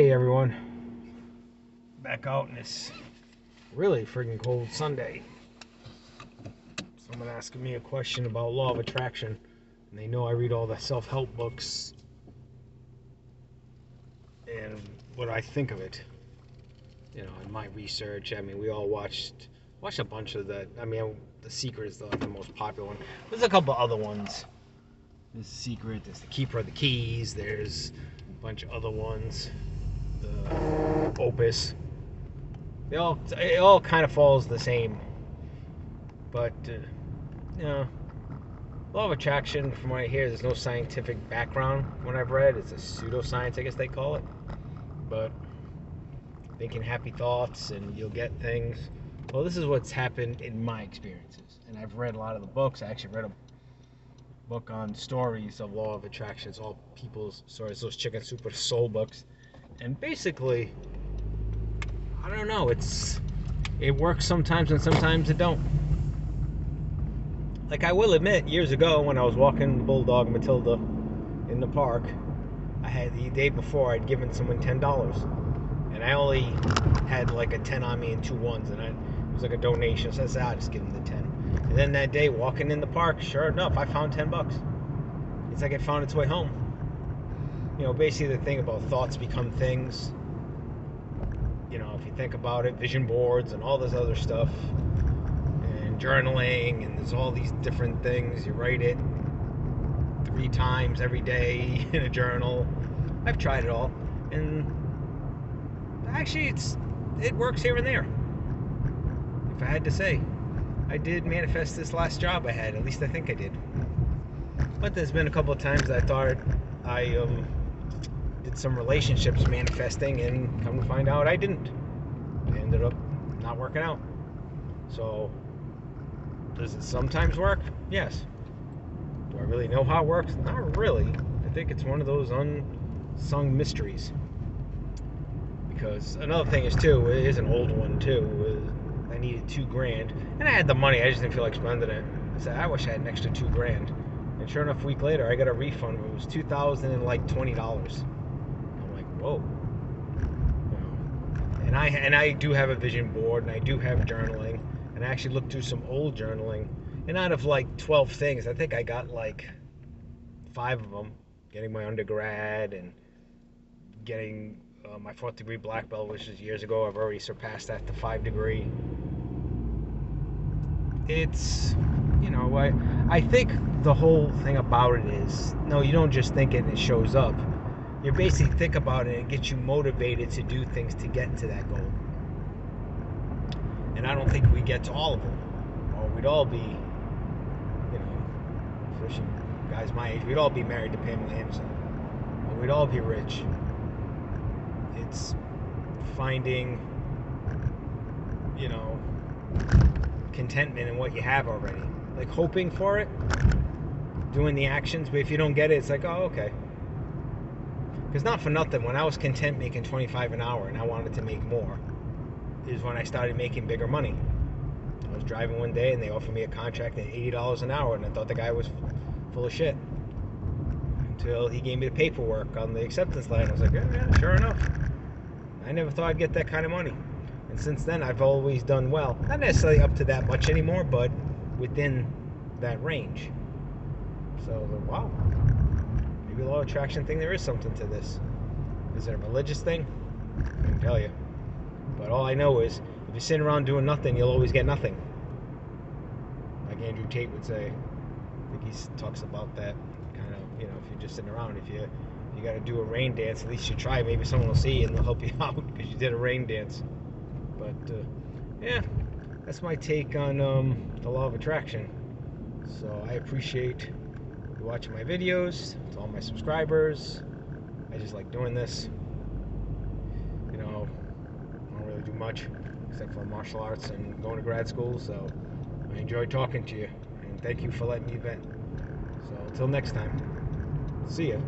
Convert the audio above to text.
Hey everyone, back out in this really friggin' cold Sunday. Someone asking me a question about law of attraction, and they know I read all the self-help books and what I think of it. You know, in my research, I mean, we all watched a bunch of that. I mean, The Secret is the most popular one. There's a couple other ones. There's The Secret, there's The Keeper of the Keys, there's a bunch of other ones. The Opus. It all kind of follows the same. But, you know, law of attraction, from what I hear, there's no scientific background. What I've read, it's a pseudoscience, I guess they call it. But thinking happy thoughts and you'll get things. Well, this is what's happened in my experiences. And I've read a lot of the books. I actually read a book on stories of law of attraction. It's all people's stories, those Chicken Soup for the Soul books. And basically, I don't know, it works sometimes and sometimes it don't. Like, I will admit, years ago when I was walking Bulldog Matilda in the park, I had the day before I'd given someone $10, and I only had like a 10 on me and 2 ones, and it was like a donation, so I said, I'll just give him the 10. And then that day, walking in the park, sure enough, I found $10. It's like it found its way home. You know, basically the thing about thoughts become things. You know, if you think about it, vision boards and all this other stuff, and journaling, and there's all these different things. You write it 3 times every day in a journal. I've tried it all, and actually it works here and there. If I had to say, I did manifest this last job I had. At least I think I did. But there's been a couple of times that I thought I did some relationships manifesting, and come to find out I didn't. It ended up not working out. So, does it sometimes work? Yes. Do I really know how it works? Not really. I think it's one of those unsung mysteries. Because another thing is, too, it is an old one too. I needed $2,000, and I had the money. I just didn't feel like spending it. I said, I wish I had an extra $2,000. And sure enough, a week later, I got a refund. It was $2,020. I'm like, whoa. You know, and I do have a vision board, and I do have journaling, and I actually looked through some old journaling, and out of like 12 things, I think I got like 5 of them. Getting my undergrad and getting my 4th degree black belt, which is years ago. I've already surpassed that to 5 degree. It's, you know, I think the whole thing about it is, no, you don't just think it and it shows up. You basically think about it and it gets you motivated to do things to get to that goal. And I don't think we get to all of them. Or we'd all be, you know, especially guys my age, we'd all be married to Pamela Anderson. Or we'd all be rich. It's finding, you know, contentment in what you have already. Like hoping for it, doing the actions, but if you don't get it, it's like, oh, okay. Because not for nothing, when I was content making $25 an hour and I wanted to make more, is when I started making bigger money. I was driving one day and they offered me a contract at $80 an hour, and I thought the guy was full of shit. Until he gave me the paperwork on the acceptance letter. I was like, yeah, sure enough. I never thought I'd get that kind of money. And since then, I've always done well. Not necessarily up to that much anymore, but within that range. So I was like, wow. Maybe the law of attraction thing, there is something to this. Is it a religious thing? I can tell you. But all I know is, if you're sitting around doing nothing, you'll always get nothing. Like Andrew Tate would say. I think he talks about that kind of, you know, if you're just sitting around, if you got to do a rain dance, at least you try. Maybe someone will see you and they'll help you out because you did a rain dance. But, yeah, that's my take on the law of attraction. So I appreciate you watching my videos. To all my subscribers, I just like doing this. You know, I don't really do much except for martial arts and going to grad school. So I enjoy talking to you, and thank you for letting me vent. So until next time, see ya.